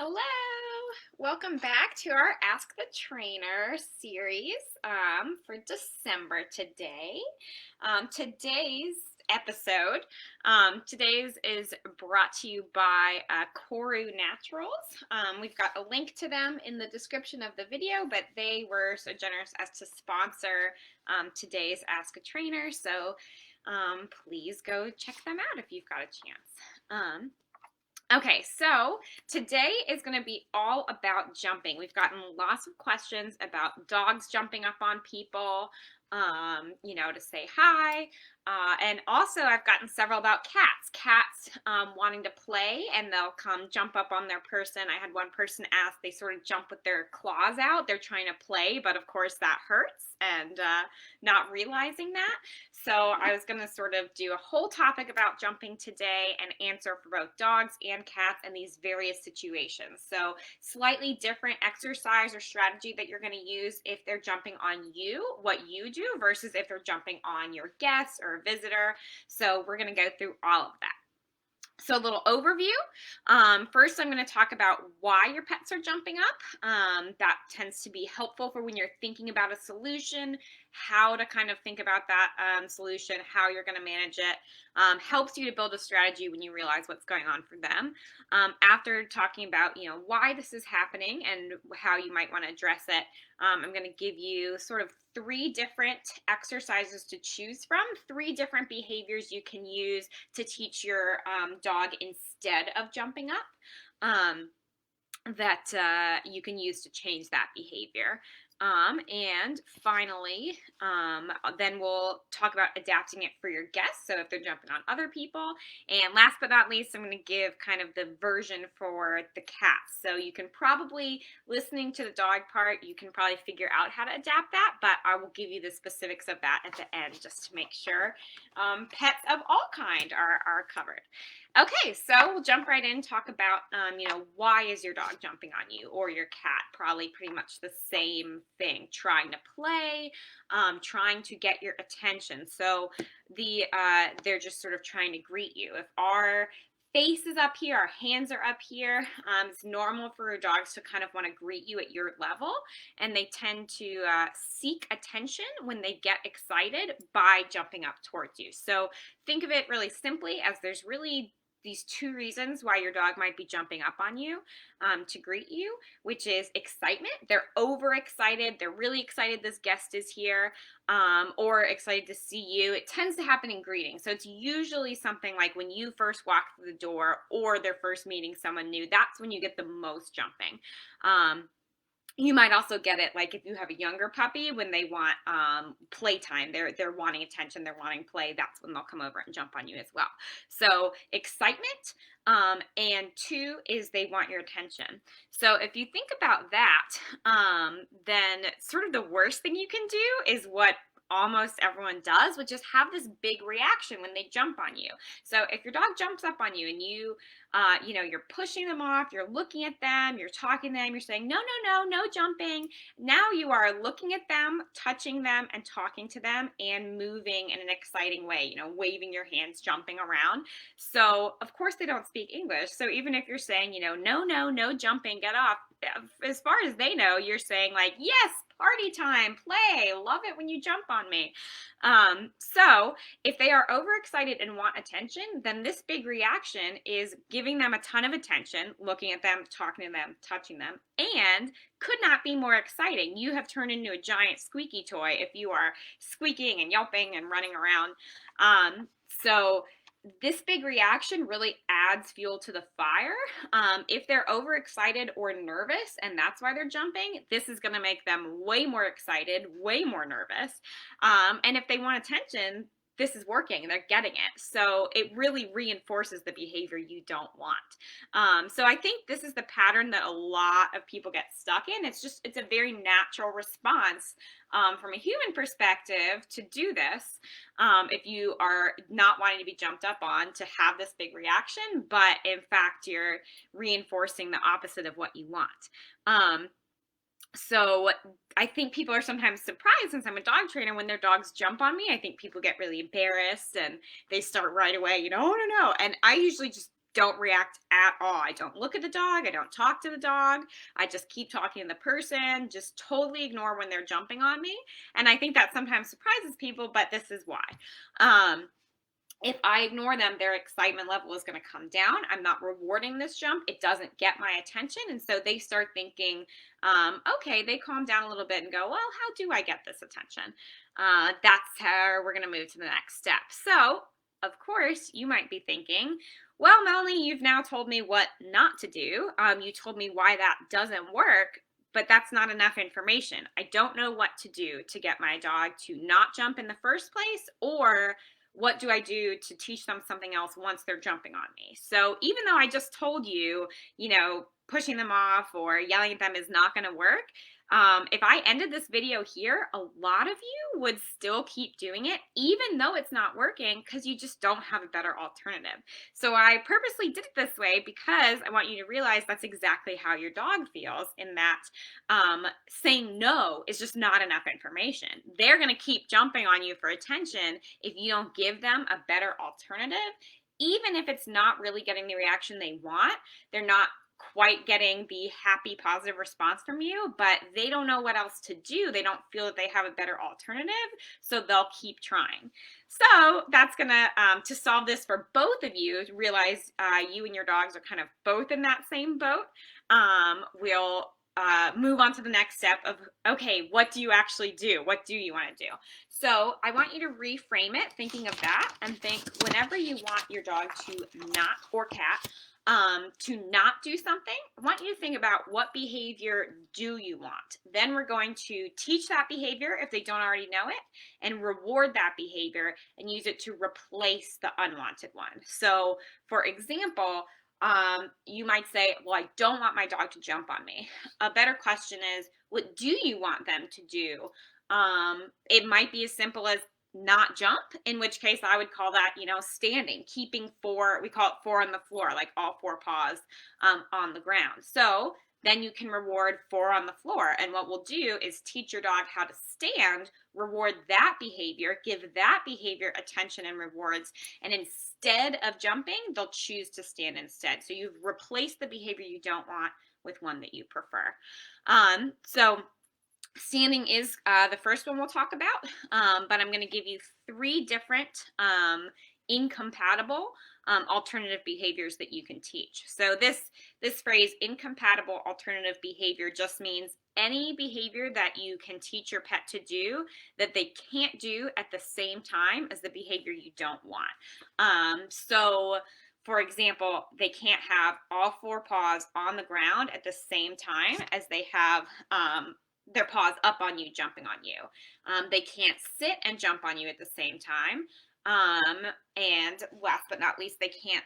Hello! Welcome back to our Ask the Trainer series for December today. Today's episode, today's is brought to you by Koru Naturals. We've got a link to them in the description of the video, but they were so generous as to sponsor today's Ask a Trainer, so please go check them out if you've got a chance. Okay, so today is going to be all about jumping. We've gotten lots of questions about dogs jumping up on people, to say hi. And also I've gotten several about cats. Cats wanting to play and they'll come jump up on their person. I had one person ask, they sort of jump with their claws out. They're trying to play, but of course that hurts and not realizing that. So I was going to sort of do a whole topic about jumping today and answer for both dogs and cats in these various situations. So slightly different exercise or strategy that you're going to use if they're jumping on you, what you do versus if they're jumping on your guests or a visitor. So we're going to go through all of that. So a little overview. First, I'm going to talk about why your pets are jumping up. That tends to be helpful for when you're thinking about a solution, how to kind of think about that solution, how you're going to manage it. Helps you to build a strategy when you realize what's going on for them. After talking about, why this is happening and how you might want to address it, I'm going to give you sort of 3 different exercises to choose from, 3 different behaviors you can use to teach your dog instead of jumping up that you can use to change that behavior. And finally, then we'll talk about adapting it for your guests, so if they're jumping on other people. And last but not least, I'm going to give kind of the version for the cats. So you can probably, listening to the dog part, you can probably figure out how to adapt that, but I will give you the specifics of that at the end just to make sure pets of all kind are covered. Okay, so we'll jump right in, talk about, why is your dog jumping on you or your cat? Probably pretty much the same thing, trying to play, trying to get your attention. So they're just sort of trying to greet you. If our face is up here, our hands are up here, it's normal for your dogs to kind of want to greet you at your level, and they tend to seek attention when they get excited by jumping up towards you. So think of it really simply as there's really these 2 reasons why your dog might be jumping up on you to greet you, which is excitement. They're overexcited. They're really excited this guest is here, or excited to see you. It tends to happen in greeting. So it's usually something like when you first walk through the door or they're first meeting someone new. That's when you get the most jumping. You might also get it like if you have a younger puppy when they want playtime, they're wanting attention, they're wanting play, that's when they'll come over and jump on you as well. So excitement, and 2 is they want your attention. So if you think about that, then sort of the worst thing you can do is what almost everyone does, which is have this big reaction when they jump on you. So if your dog jumps up on you and you're pushing them off, you're looking at them, you're talking to them, you're saying, no, no, no, no jumping. Now you are looking at them, touching them, and talking to them, and moving in an exciting way, waving your hands, jumping around. So of course they don't speak English. So even if you're saying, no, no, no jumping, get off, as far as they know, you're saying like, yes, party time, play, love it when you jump on me. So if they are overexcited and want attention, then this big reaction is giving them a ton of attention, looking at them, talking to them, touching them, and could not be more exciting. You have turned into a giant squeaky toy if you are squeaking and yelping and running around. So this big reaction really adds fuel to the fire. If they're overexcited or nervous, and that's why they're jumping, this is going to make them way more excited, way more nervous. And if they want attention, this is working and they're getting it. So it really reinforces the behavior you don't want. So I think this is the pattern that a lot of people get stuck in. It's a very natural response from a human perspective to do this. If you are not wanting to be jumped up on, to have this big reaction, but in fact, you're reinforcing the opposite of what you want. So I think people are sometimes surprised, since I'm a dog trainer, when their dogs jump on me. I think people get really embarrassed and they start right away, oh, no, no. And I usually just don't react at all. I don't look at the dog. I don't talk to the dog. I just keep talking to the person, just totally ignore when they're jumping on me. And I think that sometimes surprises people, but this is why. If I ignore them, their excitement level is going to come down. I'm not rewarding this jump. It doesn't get my attention. And so they start thinking, okay, they calm down a little bit and go, well, how do I get this attention? That's how we're going to move to the next step. So, of course, you might be thinking, well, Melanie, you've now told me what not to do. You told me why that doesn't work, but that's not enough information. I don't know what to do to get my dog to not jump in the first place, or what do I do to teach them something else once they're jumping on me? So even though I just told you, pushing them off or yelling at them is not going to work, if I ended this video here, a lot of you would still keep doing it, even though it's not working, because you just don't have a better alternative. So I purposely did it this way because I want you to realize that's exactly how your dog feels, in that saying no is just not enough information. They're going to keep jumping on you for attention if you don't give them a better alternative. Even if it's not really getting the reaction they want, they're not quite getting the happy, positive response from you, but they don't know what else to do. They don't feel that they have a better alternative, so they'll keep trying. So that's gonna, to solve this for both of you, realize you and your dogs are kind of both in that same boat. We'll move on to the next step of, okay, what do you actually do? What do you want to do? So I want you to reframe it, thinking of that, and think whenever you want your dog to not, or cat, to not do something, I want you to think about what behavior do you want. Then we're going to teach that behavior if they don't already know it, and reward that behavior and use it to replace the unwanted one. So for example, you might say, well, I don't want my dog to jump on me. A better question is, what do you want them to do? It might be as simple as not jump, in which case I would call that, standing, keeping four, we call it 4 on the floor, like all 4 paws on the ground. So then you can reward 4 on the floor. And what we'll do is teach your dog how to stand, reward that behavior, give that behavior attention and rewards. And instead of jumping, they'll choose to stand instead. So you've replaced the behavior you don't want with one that you prefer. So standing is the first one we'll talk about, but I'm going to give you 3 different incompatible alternative behaviors that you can teach. So this phrase, incompatible alternative behavior, just means any behavior that you can teach your pet to do that they can't do at the same time as the behavior you don't want. So for example, they can't have all 4 paws on the ground at the same time as they have their paws up on you, jumping on you. They can't sit and jump on you at the same time. And last but not least, they can't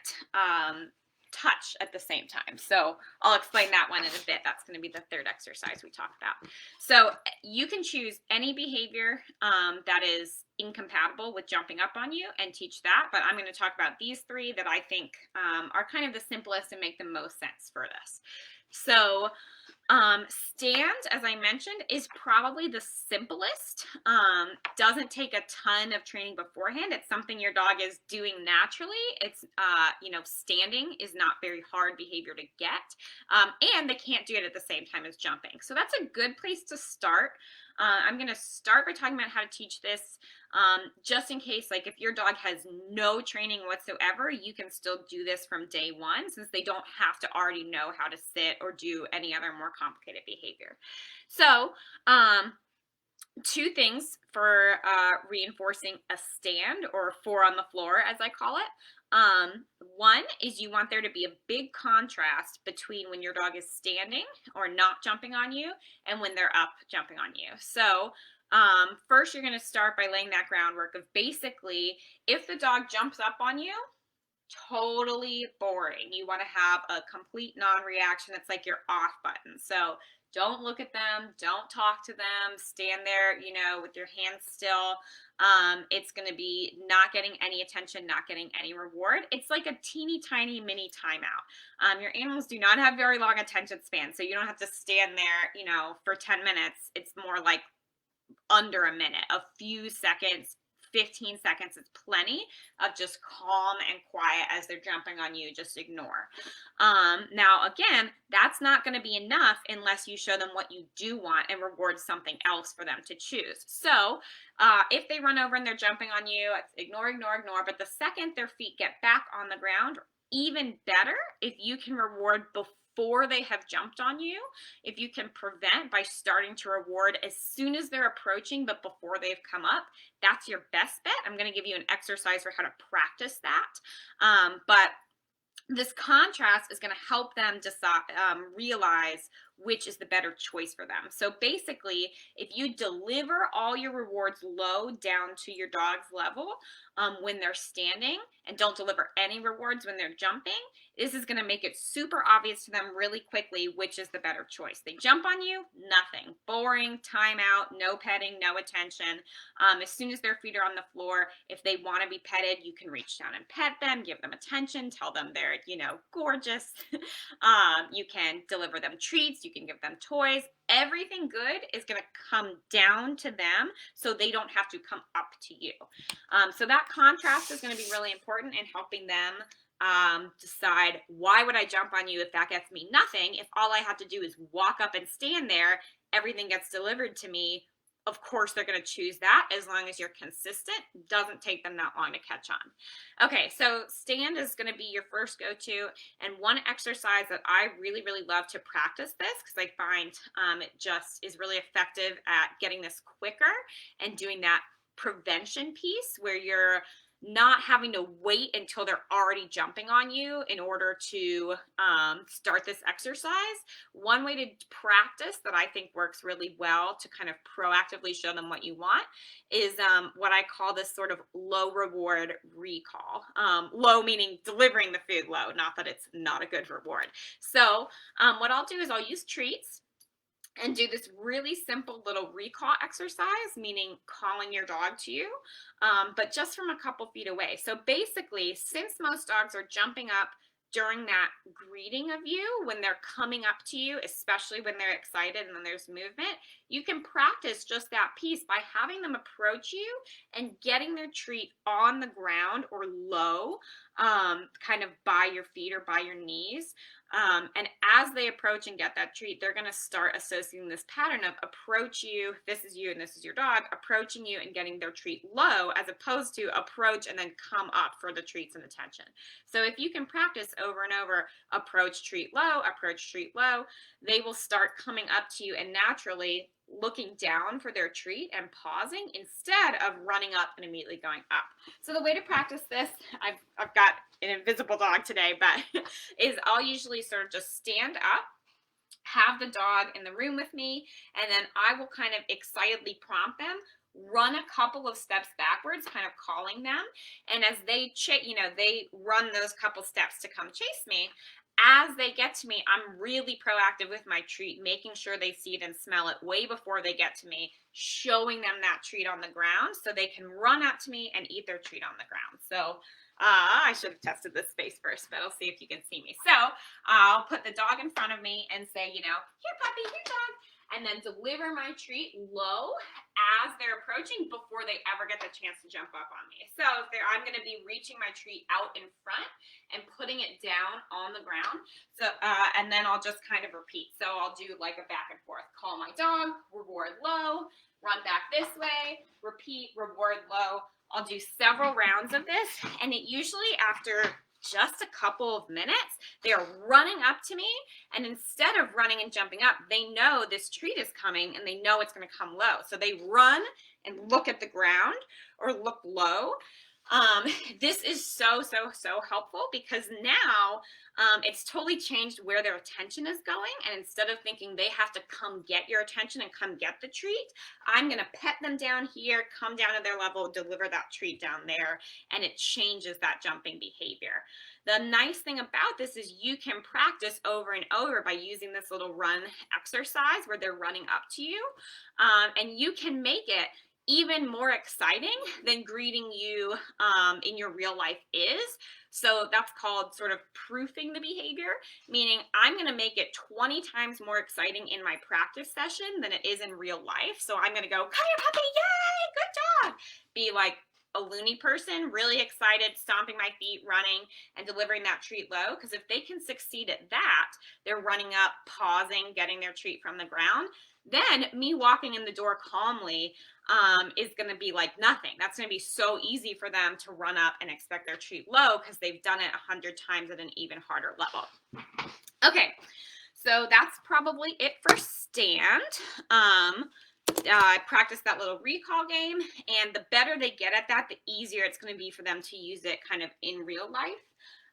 touch at the same time. So I'll explain that one in a bit. That's going to be the 3rd exercise we talk about. So you can choose any behavior that is incompatible with jumping up on you and teach that, but I'm going to talk about these 3 that I think are kind of the simplest and make the most sense for this. So stand, as I mentioned, is probably the simplest. Doesn't take a ton of training beforehand. It's something your dog is doing naturally. It's, standing is not very hard behavior to get. And they can't do it at the same time as jumping. So that's a good place to start. I'm going to start by talking about how to teach this, just in case, like if your dog has no training whatsoever, you can still do this from day 1, since they don't have to already know how to sit or do any other more complicated behavior. So 2 things for reinforcing a stand, or 4 on the floor as I call it. One is you want there to be a big contrast between when your dog is standing or not jumping on you and when they're up jumping on you. So first you're going to start by laying that groundwork of basically, if the dog jumps up on you, totally boring. You want to have a complete non-reaction. It's like your off button. So don't look at them, don't talk to them, stand there, with your hands still. It's going to be not getting any attention, not getting any reward. It's like a teeny tiny mini timeout. Your animals do not have very long attention span, so you don't have to stand there, for 10 minutes. It's more like under a minute, a few seconds, 15 seconds is plenty of just calm and quiet as they're jumping on you. Just ignore. Now, again, that's not going to be enough unless you show them what you do want and reward something else for them to choose. So if they run over and they're jumping on you, ignore, ignore, ignore. But the second their feet get back on the ground, even better if you can reward before they have jumped on you. If you can prevent by starting to reward as soon as they're approaching, but before they've come up, that's your best bet. I'm going to give you an exercise for how to practice that. But this contrast is going to help them decide, realize which is the better choice for them. So basically, if you deliver all your rewards low down to your dog's level when they're standing, and don't deliver any rewards when they're jumping, this is going to make it super obvious to them really quickly which is the better choice. They jump on you, nothing. Boring, timeout, no petting, no attention. As soon as their feet are on the floor, if they want to be petted, you can reach down and pet them, give them attention, tell them they're, gorgeous. You can deliver them treats, you can give them toys. Everything good is going to come down to them so they don't have to come up to you. So that contrast is going to be really important in helping them decide, why would I jump on you if that gets me nothing? If all I have to do is walk up and stand there, everything gets delivered to me. Of course, they're going to choose that as long as you're consistent. Doesn't take them that long to catch on. Okay, so stand is going to be your first go-to. And one exercise that I really, really love to practice this, because I find it just is really effective at getting this quicker and doing that prevention piece where you're not having to wait until they're already jumping on you in order to start this exercise. One way to practice that I think works really well to kind of proactively show them what you want is what I call this sort of low reward recall. Low meaning delivering the food low, not that it's not a good reward. So what I'll do is I'll use treats and do this really simple little recall exercise, meaning calling your dog to you, but just from a couple feet away. So basically, since most dogs are jumping up during that greeting of you, when they're coming up to you, especially when they're excited and then there's movement, you can practice just that piece by having them approach you and getting their treat on the ground or low, kind of by your feet or by your knees. And as they approach and get that treat, they're going to start associating this pattern of approach you, this is you and this is your dog, approaching you and getting their treat low, as opposed to approach and then come up for the treats and attention. So if you can practice over and over, approach, treat low, they will start coming up to you and naturally looking down for their treat and pausing instead of running up and immediately going up. So the way to practice this, I've got an invisible dog today, but is I'll usually sort of just stand up, have the dog in the room with me, and then I will kind of excitedly prompt them, run a couple of steps backwards, kind of calling them, and as they they run those couple steps to come chase me. As they get to me, I'm really proactive with my treat, making sure they see it and smell it way before they get to me, showing them that treat on the ground so they can run up to me and eat their treat on the ground. So I should have tested this space first, but I'll see if you can see me. So I'll put the dog in front of me and say, here puppy, here dog, and then deliver my treat low as they're approaching before they ever get the chance to jump up on me. So I'm going to be reaching my treat out in front and putting it down on the ground. So and then I'll just kind of repeat. So I'll do like a back and forth. Call my dog, reward low, run back this way, repeat, reward low. I'll do several rounds of this, and it usually after just a couple of minutes, they are running up to me, and instead of running and jumping up, they know this treat is coming and they know it's going to come low. So they run and look at the ground or look low. This is so helpful because now it's totally changed where their attention is going, and instead of thinking they have to come get your attention and come get the treat, I'm going to pet them down here, come down to their level, deliver that treat down there, and it changes that jumping behavior. The nice thing about this is you can practice over and over by using this little run exercise where they're running up to you, and you can make it even more exciting than greeting you in your real life is. So that's called sort of proofing the behavior, meaning I'm going to make it 20 times more exciting in my practice session than it is in real life. So I'm going to go, come here, puppy, yay, good dog. Be like a loony person, really excited, stomping my feet, running, and delivering that treat low. Because if they can succeed at that, they're running up, pausing, getting their treat from the ground. Then me walking in the door calmly is going to be like nothing. That's going to be so easy for them to run up and expect their treat low because they've done it 100 times at an even harder level. Okay, so that's probably it for stand. I practiced that little recall game, and the better they get at that, the easier it's going to be for them to use it kind of in real life.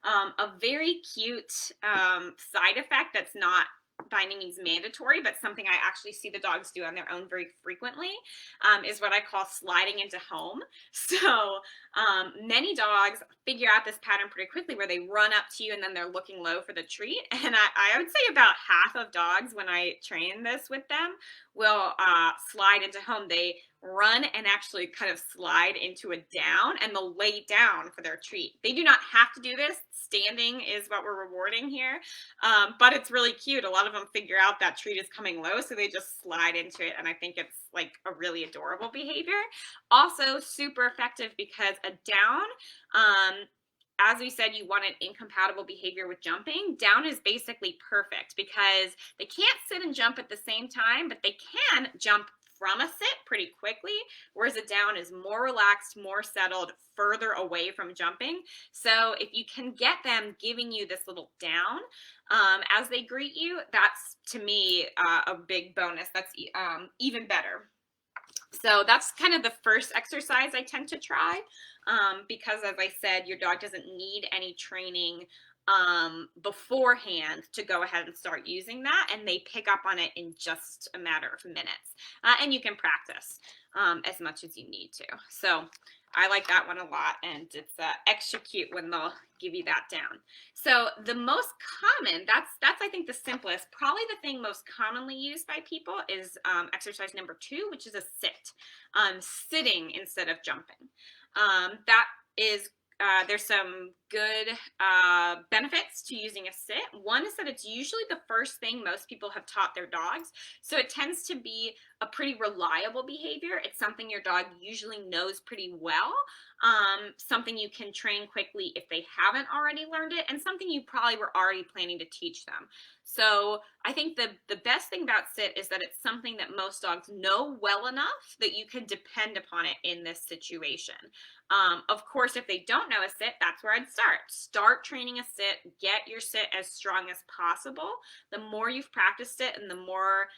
A very cute side effect that's not by any means mandatory, but something I actually see the dogs do on their own very frequently is what I call sliding into home. So many dogs figure out this pattern pretty quickly where they run up to you and then they're looking low for the treat. And I would say about half of dogs, when I train this with them, will slide into home. They run and actually kind of slide into a down, and they'll lay down for their treat. They do not have to do this. Standing is what we're rewarding here, but it's really cute. A lot of them figure out that treat is coming low, so they just slide into it, and I think it's like a really adorable behavior. Also super effective because a down, as we said, you want an incompatible behavior with jumping. Down is basically perfect because they can't sit and jump at the same time, but they can jump from a sit pretty quickly, whereas a down is more relaxed, more settled, further away from jumping. So if you can get them giving you this little down as they greet you, that's, to me, a big bonus. That's even better. So that's kind of the first exercise I tend to try because, as I said, your dog doesn't need any training beforehand to go ahead and start using that, and they pick up on it in just a matter of minutes. And you can practice as much as you need to. So I like that one a lot, and it's extra cute when they'll give you that down. So the most common, that's I think the simplest, probably the thing most commonly used by people is exercise number 2, which is a sit, sitting instead of jumping. That is there's some good benefits to using a sit. One is that it's usually the first thing most people have taught their dogs. So it tends to be a pretty reliable behavior. It's something your dog usually knows pretty well, something you can train quickly if they haven't already learned it, and something you probably were already planning to teach them. So I think the best thing about sit is that it's something that most dogs know well enough that you can depend upon it in this situation. Of course, if they don't know a sit, that's where I'd start. Start training a sit, get your sit as strong as possible. The more you've practiced it and the more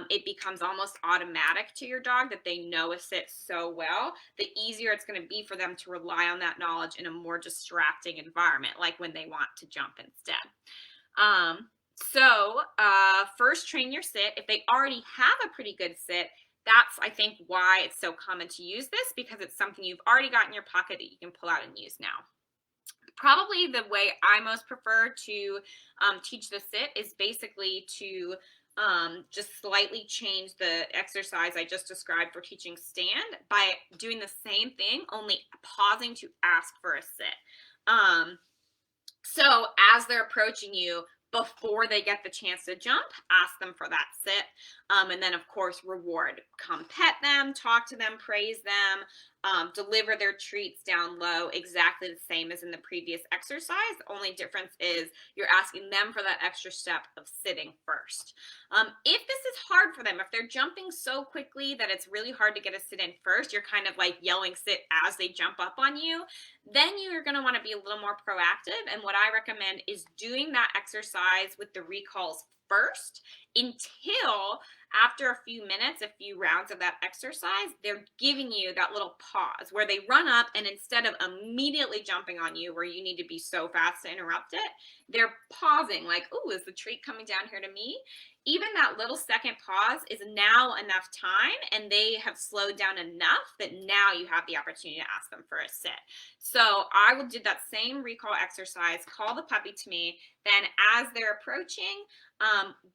it becomes almost automatic to your dog that they know a sit so well, the easier it's going to be for them to rely on that knowledge in a more distracting environment, like when they want to jump instead. So first train your sit. If they already have a pretty good sit, that's, I think, why it's so common to use this, because it's something you've already got in your pocket that you can pull out and use now. Probably the way I most prefer to teach the sit is basically to just slightly change the exercise I just described for teaching stand by doing the same thing, only pausing to ask for a sit. So as they're approaching you, before they get the chance to jump, ask them for that sit. And then, of course, reward. Come pet them, talk to them, praise them, deliver their treats down low, exactly the same as in the previous exercise. The only difference is you're asking them for that extra step of sitting first. If this is hard for them, if they're jumping so quickly that it's really hard to get a sit in first, you're kind of like yelling sit as they jump up on you, then you're going to want to be a little more proactive. And what I recommend is doing that exercise with the recalls first until after a few minutes, a few rounds of that exercise, they're giving you that little pause where they run up, and instead of immediately jumping on you where you need to be so fast to interrupt it, they're pausing like, ooh, is the treat coming down here to me? Even that little second pause is now enough time, and they have slowed down enough that now you have the opportunity to ask them for a sit. So I will do that same recall exercise, call the puppy to me, then as they're approaching,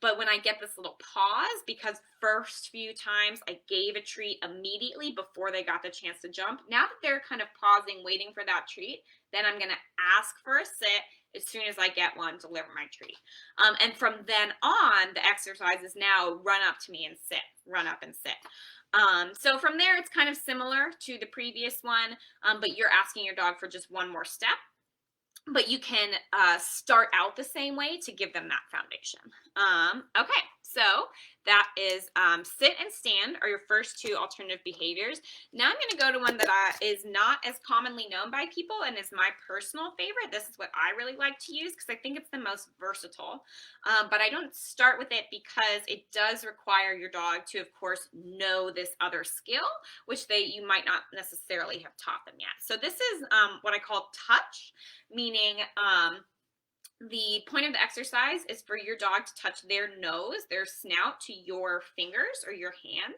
but when I get this little pause because first few times I gave a treat immediately before they got the chance to jump. Now that they're kind of pausing, waiting for that treat, then I'm going to ask for a sit. As soon as I get one, deliver my treat. And from then on, the exercise is now run up to me and sit, run up and sit. So from there, it's kind of similar to the previous one, but you're asking your dog for just one more step. But you can start out the same way to give them that foundation. Okay, so that is sit and stand are your first two alternative behaviors. Now I'm going to go to one that is not as commonly known by people and is my personal favorite. This is what I really like to use because I think it's the most versatile. But I don't start with it because it does require your dog to, of course, know this other skill, which you might not necessarily have taught them yet. So this is what I call touch, meaning the point of the exercise is for your dog to touch their nose, their snout to your fingers or your hand.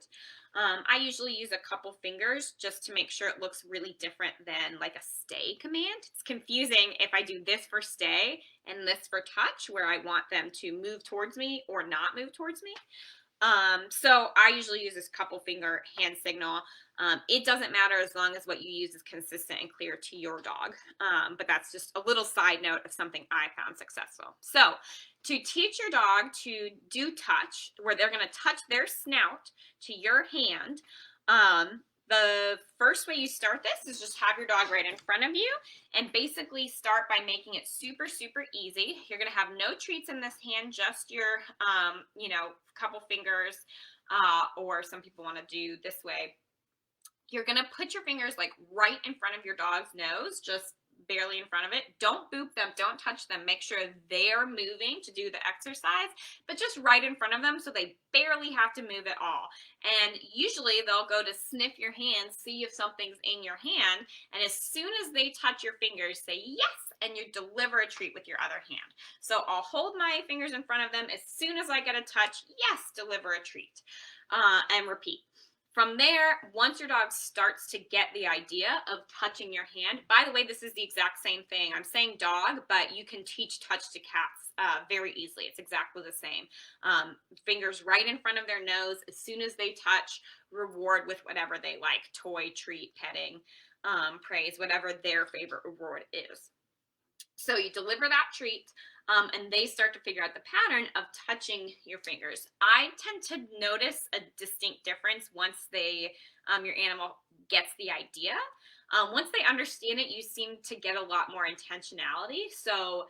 I usually use a couple fingers just to make sure it looks really different than like a stay command. It's confusing if I do this for stay and this for touch, where I want them to move towards me or not move towards me. So I usually use this couple finger hand signal. It doesn't matter as long as what you use is consistent and clear to your dog. But that's just a little side note of something I found successful. So to teach your dog to do touch, where they're going to touch their snout to your hand, the first way you start this is just have your dog right in front of you and basically start by making it super, super easy. You're going to have no treats in this hand, just your, couple fingers, or some people want to do this way. You're going to put your fingers like right in front of your dog's nose, just barely in front of it. Don't boop them, don't touch them. Make sure they're moving to do the exercise, but just right in front of them so they barely have to move at all. And usually they'll go to sniff your hand, see if something's in your hand, and as soon as they touch your fingers, say yes, and you deliver a treat with your other hand. So I'll hold my fingers in front of them. As soon as I get a touch, yes, deliver a treat, and repeat. From there, once your dog starts to get the idea of touching your hand, by the way, this is the exact same thing. I'm saying dog, but you can teach touch to cats very easily. It's exactly the same. Fingers right in front of their nose. As soon as they touch, reward with whatever they like, toy, treat, petting, praise, whatever their favorite reward is. So you deliver that treat, and they start to figure out the pattern of touching your fingers. I tend to notice a distinct difference once your animal gets the idea. Once they understand it, you seem to get a lot more intentionality. So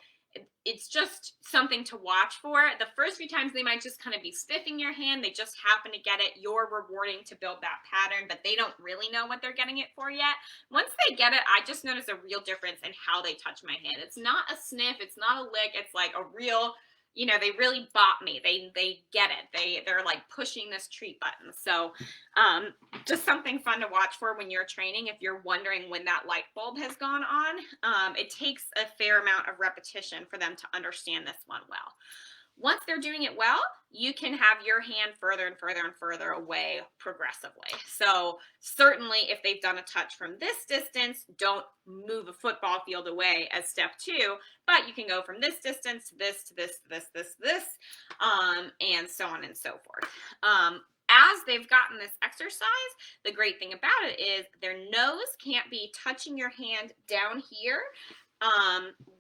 it's just something to watch for. The first few times they might just kind of be sniffing your hand. They just happen to get it. You're rewarding to build that pattern, but they don't really know what they're getting it for yet. Once they get it, I just notice a real difference in how they touch my hand. It's not a sniff. It's not a lick. It's like a real, they really bought me. They get it. They're like pushing this treat button. So just something fun to watch for when you're training. If you're wondering when that light bulb has gone on, it takes a fair amount of repetition for them to understand this one well. Once they're doing it well, you can have your hand further and further and further away progressively. So certainly if they've done a touch from this distance, don't move a football field away as step 2, but you can go from this distance to this, to this, to this, this, and so on and so forth. As they've gotten this exercise, the great thing about it is their nose can't be touching your hand down here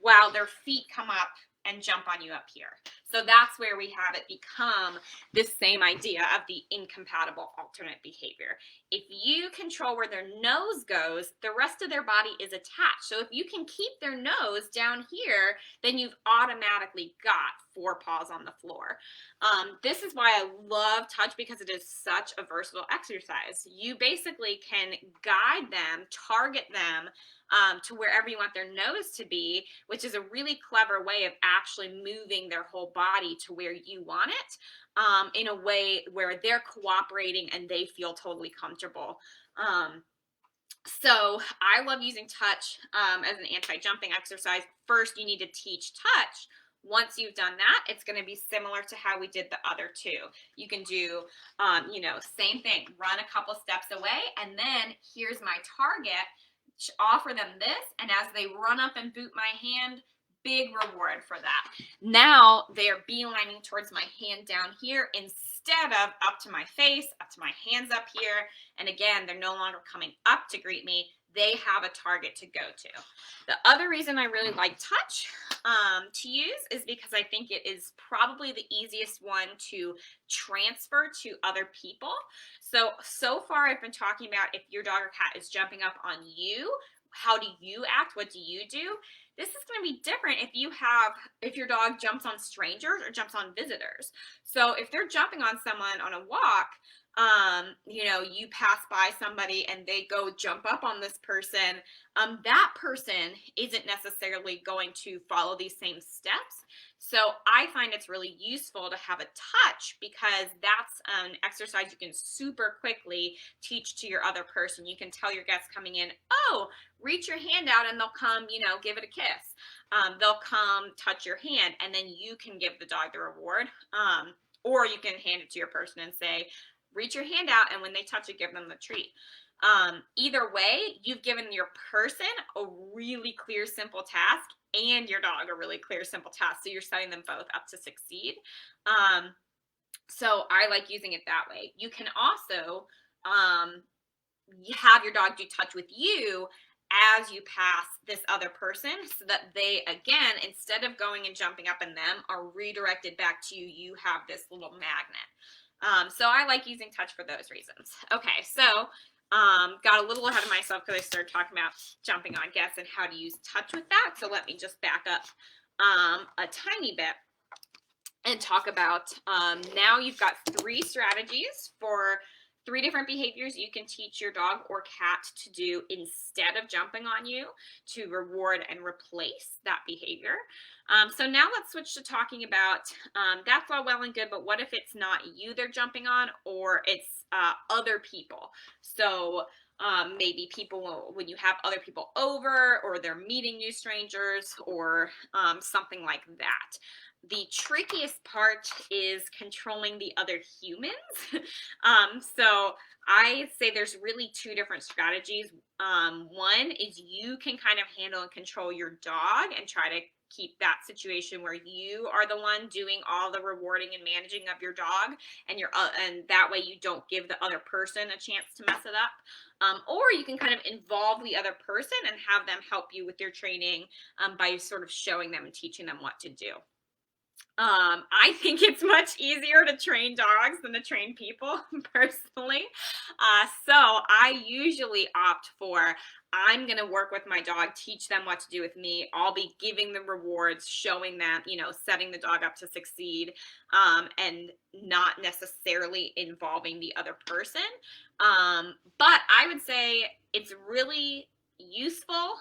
while their feet come up and jump on you up here. So that's where we have it become this same idea of the incompatible alternate behavior. If you control where their nose goes, the rest of their body is attached. So if you can keep their nose down here, then you've automatically got 4 paws on the floor. This is why I love touch, because it is such a versatile exercise. You basically can guide them, target them to wherever you want their nose to be, which is a really clever way of actually moving their whole body to where you want it, in a way where they're cooperating and they feel totally comfortable. So I love using touch as an anti-jumping exercise. First, you need to teach touch. Once you've done that, it's going to be similar to how we did the other 2. You can do, same thing, run a couple steps away, and then here's my target, offer them this, and as they run up and boot my hand, big reward for that. Now they're beelining towards my hand down here instead of up to my face, up to my hands up here. And again, they're no longer coming up to greet me. They have a target to go to. The other reason I really like touch to use is because I think it is probably the easiest one to transfer to other people. So far I've been talking about if your dog or cat is jumping up on you, how do you act? What do you do? This is going to be different if your dog jumps on strangers or jumps on visitors. So if they're jumping on someone on a walk, you know, you pass by somebody and they go jump up on this person, that person isn't necessarily going to follow these same steps. So I find it's really useful to have a touch because that's an exercise you can super quickly teach to your other person. You can tell your guests coming in, oh, reach your hand out and they'll come, you know, give it a kiss. They'll come touch your hand and then you can give the dog the reward. Or you can hand it to your person and say, reach your hand out, and when they touch it, give them the treat. Either way, you've given your person a really clear, simple task and your dog a really clear, simple task. So you're setting them both up to succeed. So I like using it that way. You can also have your dog do touch with you as you pass this other person so that they, again, instead of going and jumping up in them, are redirected back to you. You have this little magnet. So I like using touch for those reasons. Okay, so got a little ahead of myself because I started talking about jumping on guests and how to use touch with that. So let me just back up a tiny bit and talk about now you've got 3 strategies for 3 different behaviors you can teach your dog or cat to do instead of jumping on you to reward and replace that behavior. So now let's switch to talking about that's all well and good, but what if it's not you they're jumping on, or it's other people? So maybe people, when you have other people over, or they're meeting new strangers, or something like that. The trickiest part is controlling the other humans. So I say there's really 2 different strategies. One is you can kind of handle and control your dog and try to keep that situation where you are the one doing all the rewarding and managing of your dog, and and that way you don't give the other person a chance to mess it up. Or you can kind of involve the other person and have them help you with your training by sort of showing them and teaching them what to do. I think it's much easier to train dogs than to train people, personally. So I usually opt for, I'm going to work with my dog, teach them what to do with me. I'll be giving them rewards, showing them, you know, setting the dog up to succeed, and not necessarily involving the other person. But I would say it's really useful.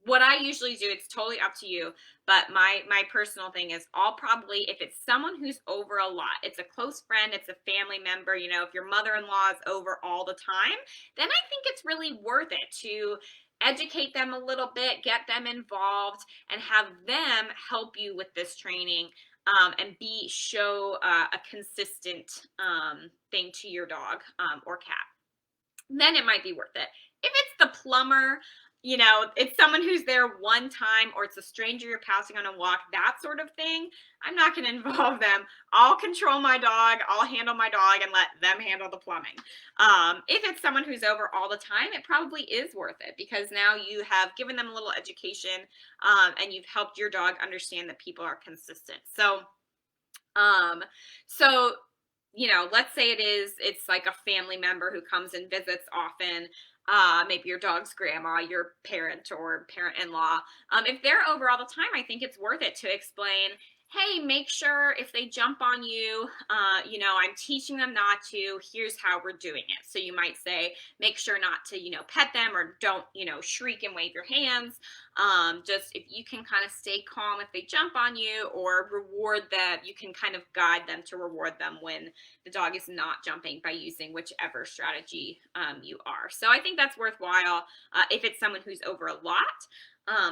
What I usually do, it's totally up to you, but my personal thing is I'll probably, if it's someone who's over a lot, it's a close friend, it's a family member, you know, if your mother-in-law is over all the time, then I think it's really worth it to educate them a little bit, get them involved, and have them help you with this training, and show a consistent thing to your dog or cat. Then it might be worth it. If it's the plumber, you know, it's someone who's there one time, or it's a stranger you're passing on a walk, that sort of thing, I'm not going to involve them. I'll control my dog, I'll handle my dog, and let them handle the plumbing. If it's someone who's over all the time, it probably is worth it, because now you have given them a little education, and you've helped your dog understand that people are consistent. So, you know, let's say it's like a family member who comes and visits often. Maybe your dog's grandma, your parent or parent-in-law. If they're over all the time, I think it's worth it to explain, hey, make sure if they jump on you, you know, I'm teaching them not to, here's how we're doing it. So you might say, make sure not to, you know, pet them, or don't, you know, shriek and wave your hands. Just if you can kind of stay calm if they jump on you, or reward them, you can kind of guide them to reward them when the dog is not jumping by using whichever strategy you are. So I think that's worthwhile if it's someone who's over a lot.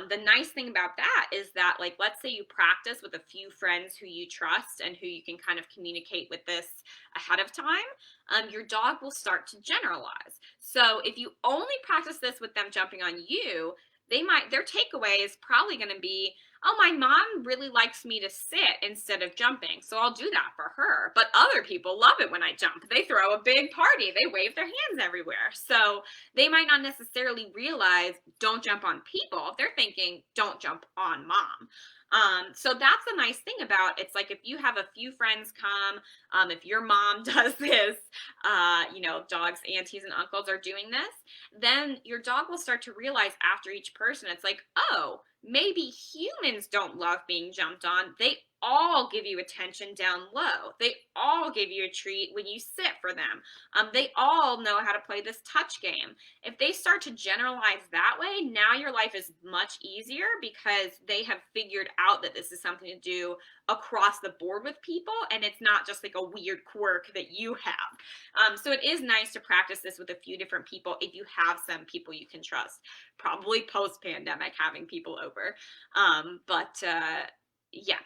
The nice thing about that is that, like, let's say you practice with a few friends who you trust and who you can kind of communicate with this ahead of time, your dog will start to generalize. So if you only practice this with them jumping on you, their takeaway is probably going to be, oh, my mom really likes me to sit instead of jumping, so I'll do that for her. But other people love it when I jump. They throw a big party. They wave their hands everywhere. So they might not necessarily realize don't jump on people. They're thinking don't jump on mom. So that's a nice thing about it's like if you have a few friends come, if your mom does this, dogs, aunties, and uncles are doing this, then your dog will start to realize after each person, it's like, oh, maybe humans don't love being jumped on. They all give you attention down low. They all give you a treat when you sit for them. They all know how to play this touch game. If they start to generalize that way, now your life is much easier because they have figured out that this is something to do across the board with people, and it's not just like a weird quirk that you have. So it is nice to practice this with a few different people if you have some people you can trust. Probably post-pandemic having people over. Yeah.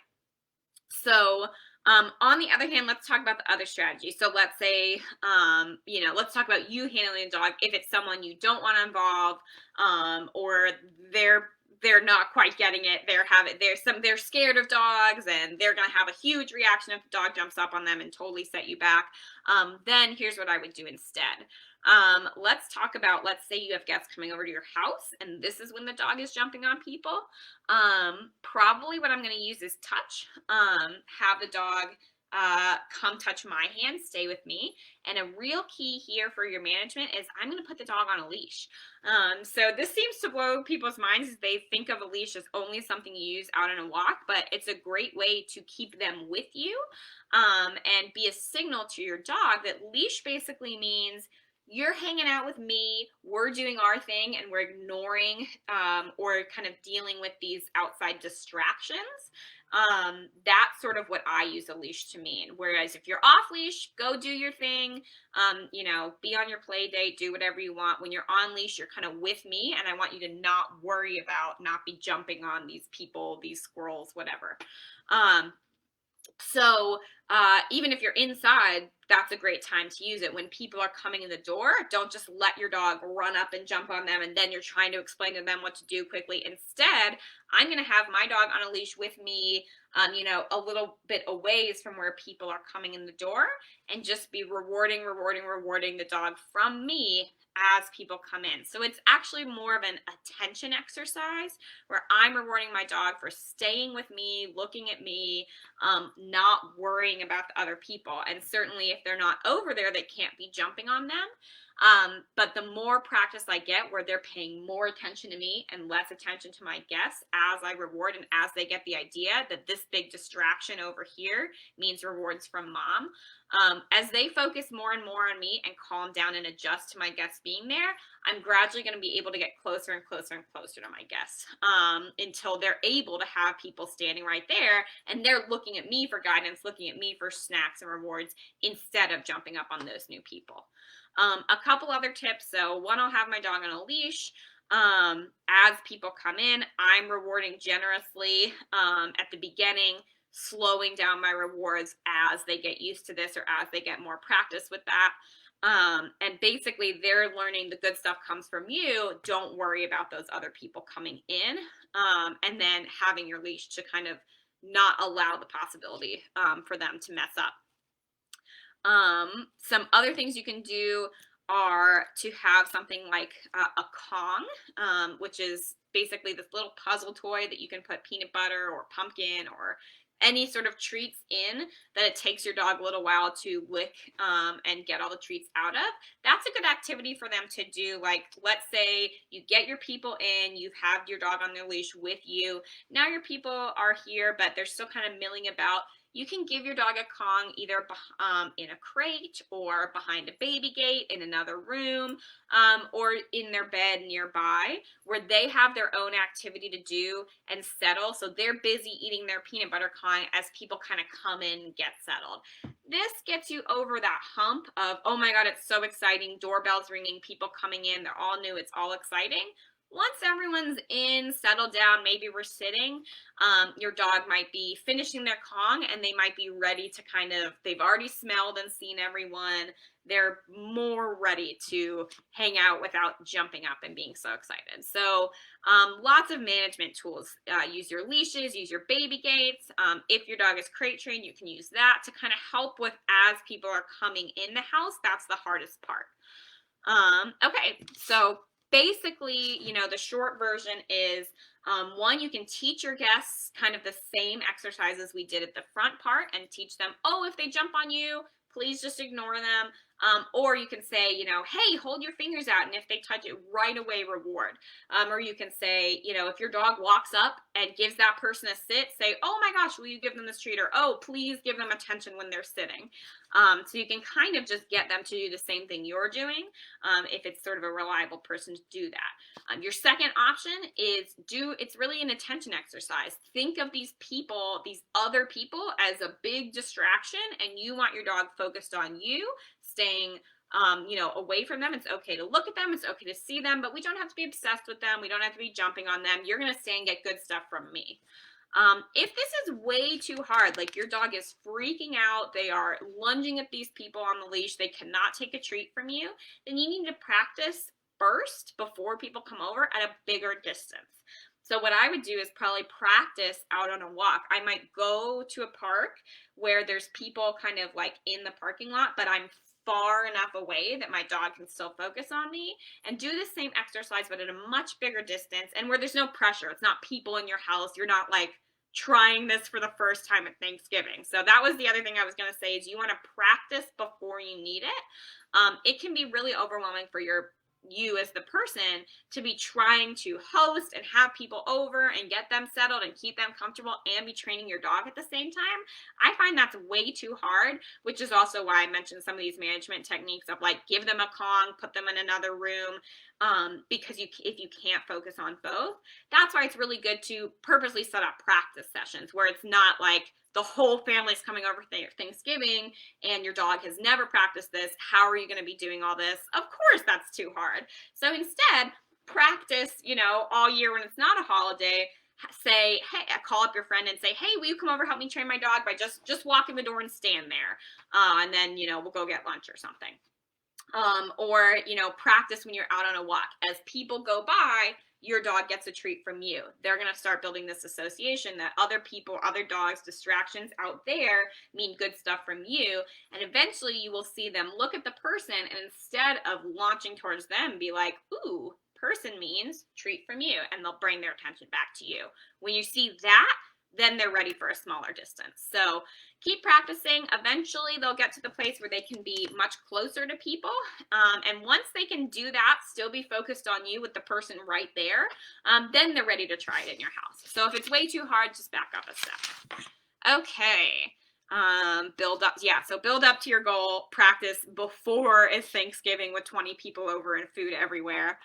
So on the other hand, let's talk about the other strategy. So let's say, let's talk about you handling a dog if it's someone you don't want to involve, or they're not quite getting it. They're scared of dogs and they're going to have a huge reaction if the dog jumps up on them and totally set you back. Then here's what I would do instead. Let's talk about, let's say you have guests coming over to your house and this is when the dog is jumping on people. Probably what I'm going to use is touch. Have the dog come touch my hand, stay with me. And a real key here for your management is I'm going to put the dog on a leash. So this seems to blow people's minds as they think of a leash as only something you use out on a walk, but it's a great way to keep them with you and be a signal to your dog that leash basically means you're hanging out with me, we're doing our thing, and we're ignoring or kind of dealing with these outside distractions. That's sort of what I use a leash to mean. Whereas if you're off leash, go do your thing, be on your play date, do whatever you want. When you're on leash, you're kind of with me, and I want you to not worry about not be jumping on these people, these squirrels, whatever. So even if you're inside, that's a great time to use it. When people are coming in the door, don't just let your dog run up and jump on them and then you're trying to explain to them what to do quickly. Instead, I'm going to have my dog on a leash with me, a little bit a ways from where people are coming in the door, and just be rewarding the dog from me as people come in. So it's actually more of an attention exercise where I'm rewarding my dog for staying with me, looking at me, not worrying about the other people. And certainly if they're not over there, they can't be jumping on them. But the more practice I get where they're paying more attention to me and less attention to my guests as I reward and as they get the idea that this big distraction over here means rewards from mom, as they focus more and more on me and calm down and adjust to my guests being there, I'm gradually going to be able to get closer and closer and closer to my guests until they're able to have people standing right there and they're looking at me for guidance, looking at me for snacks and rewards instead of jumping up on those new people. A couple other tips. So one, I'll have my dog on a leash. As people come in, I'm rewarding generously at the beginning, slowing down my rewards as they get used to this or as they get more practice with that. And basically they're learning the good stuff comes from you. Don't worry about those other people coming in. And then having your leash to kind of not allow the possibility for them to mess up. Some other things you can do are to have something like a Kong, which is basically this little puzzle toy that you can put peanut butter or pumpkin or any sort of treats in that it takes your dog a little while to lick and get all the treats out of. That's a good activity for them to do. Like, let's say you get your people in, you've had your dog on their leash with you. Now your people are here, but they're still kind of milling about. You can give your dog a Kong either in a crate or behind a baby gate in another room or in their bed nearby where they have their own activity to do and settle. So they're busy eating their peanut butter Kong as people kind of come in and get settled. This gets you over that hump of, oh my God, it's so exciting. Doorbells ringing, people coming in. They're all new. It's all exciting. once everyone's in, settled down, maybe we're sitting, your dog might be finishing their Kong and they might be ready to they've already smelled and seen everyone. They're more ready to hang out without jumping up and being so excited. So lots of management tools. Use your leashes, use your baby gates. If your dog is crate trained, you can use that to kind of help with as people are coming in the house. That's the hardest part. Okay, so basically, the short version is, one, you can teach your guests kind of the same exercises we did at the front part and teach them, oh, if they jump on you, please just ignore them. Or you can say, hey, hold your fingers out, and if they touch it, right away reward. Or you can say, if your dog walks up and gives that person a sit, say, oh my gosh, will you give them this treat? Or, oh, please give them attention when they're sitting. So you can kind of just get them to do the same thing you're doing, if it's sort of a reliable person to do that. Your second option is it's really an attention exercise. Think of these people, these other people, as a big distraction, and you want your dog focused on you, staying away from them. It's okay to look at them. It's okay to see them, but we don't have to be obsessed with them. We don't have to be jumping on them. You're going to stay and get good stuff from me. If this is way too hard, like your dog is freaking out, they are lunging at these people on the leash, they cannot take a treat from you, then you need to practice first before people come over at a bigger distance. So what I would do is probably practice out on a walk. I might go to a park where there's people kind of like in the parking lot, but I'm far enough away that my dog can still focus on me, and do the same exercise but at a much bigger distance and where there's no pressure. It's not people in your house. You're not like trying this for the first time at Thanksgiving. So that was the other thing I was going to say, is you want to practice before you need it. It can be really overwhelming for you as the person to be trying to host and have people over and get them settled and keep them comfortable and be training your dog at the same time. I find that's way too hard, which is also why I mentioned some of these management techniques of like give them a Kong, put them in another room, because if you can't focus on both, that's why it's really good to purposely set up practice sessions where it's not like the whole family's coming over for Thanksgiving and your dog has never practiced this. How are you going to be doing all this? Of course, that's too hard. So instead, practice, all year when it's not a holiday. Say, hey, call up your friend and say, hey, will you come over, help me train my dog by just walk in the door and stand there. And then, we'll go get lunch or something. Or, practice when you're out on a walk. As people go by, your dog gets a treat from you. They're going to start building this association that other people, other dogs, distractions out there mean good stuff from you. And eventually you will see them look at the person, and instead of launching towards them, be like, ooh, person means treat from you. And they'll bring their attention back to you. When you see that, then they're ready for a smaller distance. So keep practicing. Eventually they'll get to the place where they can be much closer to people. And once they can do that, still be focused on you with the person right there, then they're ready to try it in your house. So if it's way too hard, just back up a step. Okay. Build up. Yeah. So build up to your goal. Practice before it's Thanksgiving with 20 people over and food everywhere.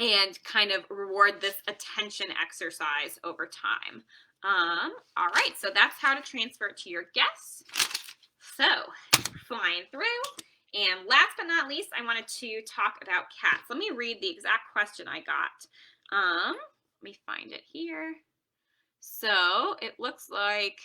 And kind of reward this attention exercise over time. All right, so that's how to transfer it to your guests. So, flying through. And last but not least, I wanted to talk about cats. Let me read the exact question I got. Let me find it here. So, it looks like...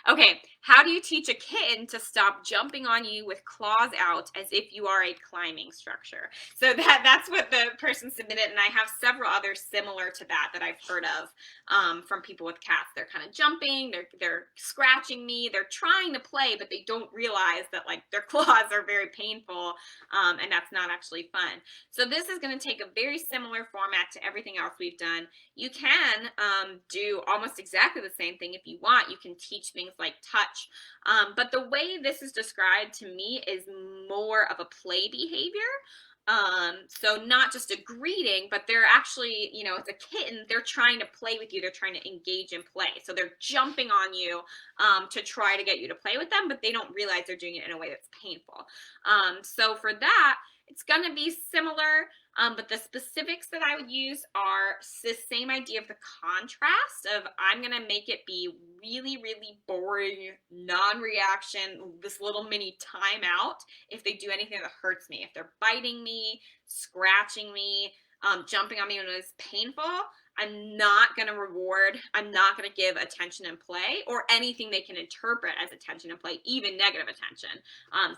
Okay, how do you teach a kitten to stop jumping on you with claws out as if you are a climbing structure? So that's what the person submitted, and I have several others similar to that I've heard of from people with cats. They're kind of jumping, they're scratching me, they're trying to play, but they don't realize that like their claws are very painful, and that's not actually fun. So this is going to take a very similar format to everything else we've done. You can do almost exactly the same thing if you want. You can teach things like touch, but the way this is described to me is more of a play behavior. So not just a greeting, but they're actually, it's a kitten, they're trying to play with you, they're trying to engage in play. So they're jumping on you to try to get you to play with them, but they don't realize they're doing it in a way that's painful. So for that, it's going to be similar. But the specifics that I would use are the same idea of the contrast of I'm going to make it be really, really boring, non-reaction, this little mini timeout if they do anything that hurts me. If they're biting me, scratching me, jumping on me when it's painful, I'm not going to reward, I'm not going to give attention and play or anything they can interpret as attention and play, even negative attention.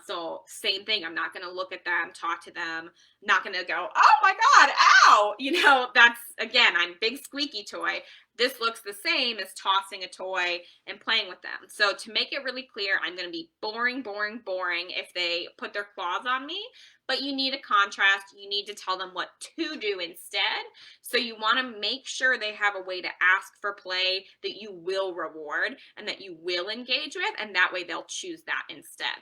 So same thing, I'm not going to look at them, talk to them, not going to go, oh my God, ow. You know, that's, again, I'm big squeaky toy. This looks the same as tossing a toy and playing with them. So to make it really clear, I'm going to be boring, boring, boring if they put their claws on me, but you need a contrast. You need to tell them what to do instead. So you want to make sure they have a way to ask for play that you will reward and that you will engage with, and that way they'll choose that instead.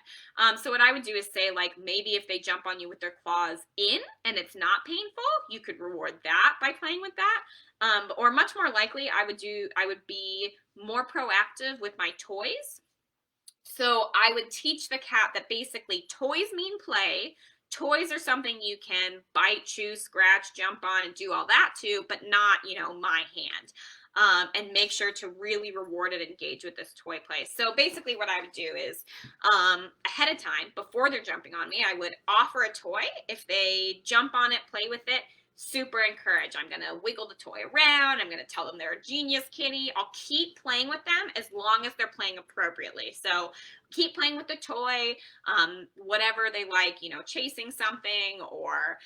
So what I would do is say, like, maybe if they jump on you with their claws in and it's not painful, you could reward that by playing with that. Or much more likely, I would be more proactive with my toys. So I would teach the cat that basically toys mean play. Toys are something you can bite, chew, scratch, jump on, and do all that too, but not, you know, my hand. And make sure to really reward and engage with this toy play. So basically what I would do is ahead of time, before they're jumping on me, I would offer a toy. If they jump on it, play with it, super encourage. I'm going to wiggle the toy around. I'm going to tell them they're a genius kitty. I'll keep playing with them as long as they're playing appropriately. So keep playing with the toy, whatever they like, you know, chasing something or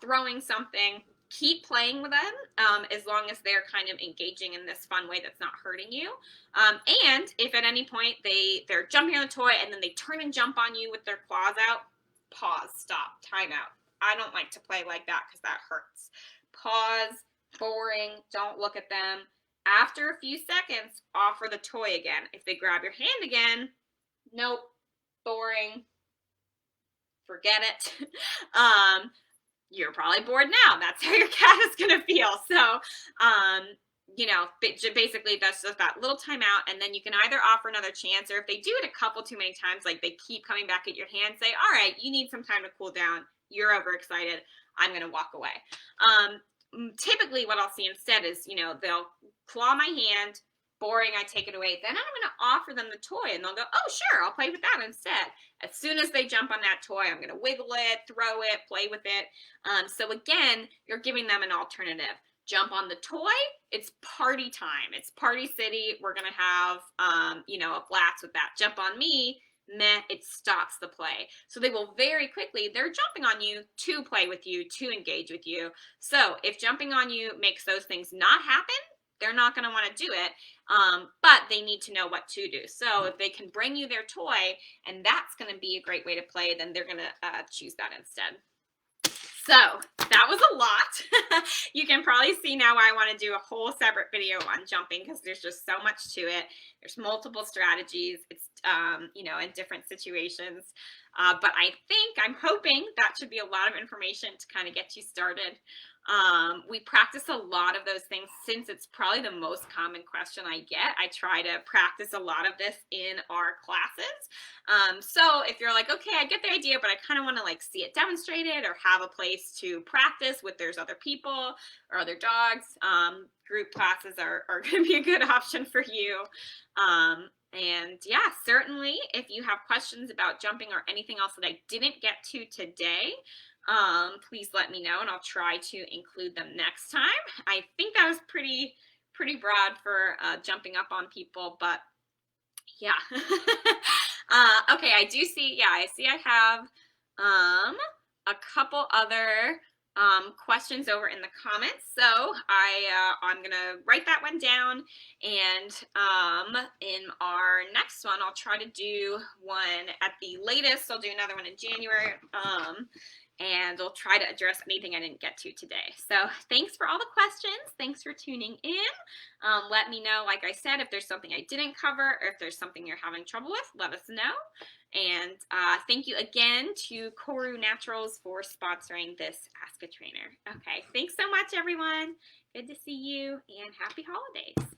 throwing something. Keep playing with them as long as they're kind of engaging in this fun way that's not hurting you. And if at any point they're jumping on the toy and then they turn and jump on you with their claws out, pause, stop, time out. I don't like to play like that because that hurts. Pause, boring, don't look at them. After a few seconds, offer the toy again. If they grab your hand again, nope, boring, forget it. You're probably bored now. That's how your cat is going to feel. So, you know, basically that's just that little timeout, and then you can either offer another chance, or if they do it a couple too many times, like they keep coming back at your hand, say, all right, you need some time to cool down. You're overexcited. I'm going to walk away. Typically what I'll see instead is, you know, they'll claw my hand, boring, I take it away. Then I'm going to offer them the toy and they'll go, oh, sure, I'll play with that instead. As soon as they jump on that toy, I'm going to wiggle it, throw it, play with it. So again, you're giving them an alternative. Jump on the toy, it's party time. It's party city. We're going to have, you know, a blast with that. Jump on me, meh, it stops the play. So they will very quickly, they're jumping on you to play with you, to engage with you. So if jumping on you makes those things not happen, they're not going to want to do it, but they need to know what to do. So if they can bring you their toy and that's going to be a great way to play, then they're going to choose that instead. So that was a lot. You can probably see now why I want to do a whole separate video on jumping, because there's just so much to it. There's multiple strategies. It's, you know, in different situations. But I'm hoping that should be a lot of information to kind of get you started. We practice a lot of those things since it's probably the most common question I get. I try to practice a lot of this in our classes. So if you're like, okay, I get the idea, but I kind of want to like see it demonstrated or have a place to practice with there's other people or other dogs, group classes are going to be a good option for you. And yeah, certainly if you have questions about jumping or anything else that I didn't get to today, please let me know and I'll try to include them next time. I think that was pretty broad for jumping up on people, but yeah. Okay, I do see, yeah, I see I have a couple other questions over in the comments. So I'm gonna write that one down, and in our next one, I'll try to do one at the latest. I'll do another one in January, and I'll try to address anything I didn't get to today. So thanks for all the questions. Thanks for tuning in. Let me know, like I said, if there's something I didn't cover or if there's something you're having trouble with, let us know. And thank you again to Koru Naturals for sponsoring this Ask a Trainer. Okay, thanks so much, everyone. Good to see you, and happy holidays.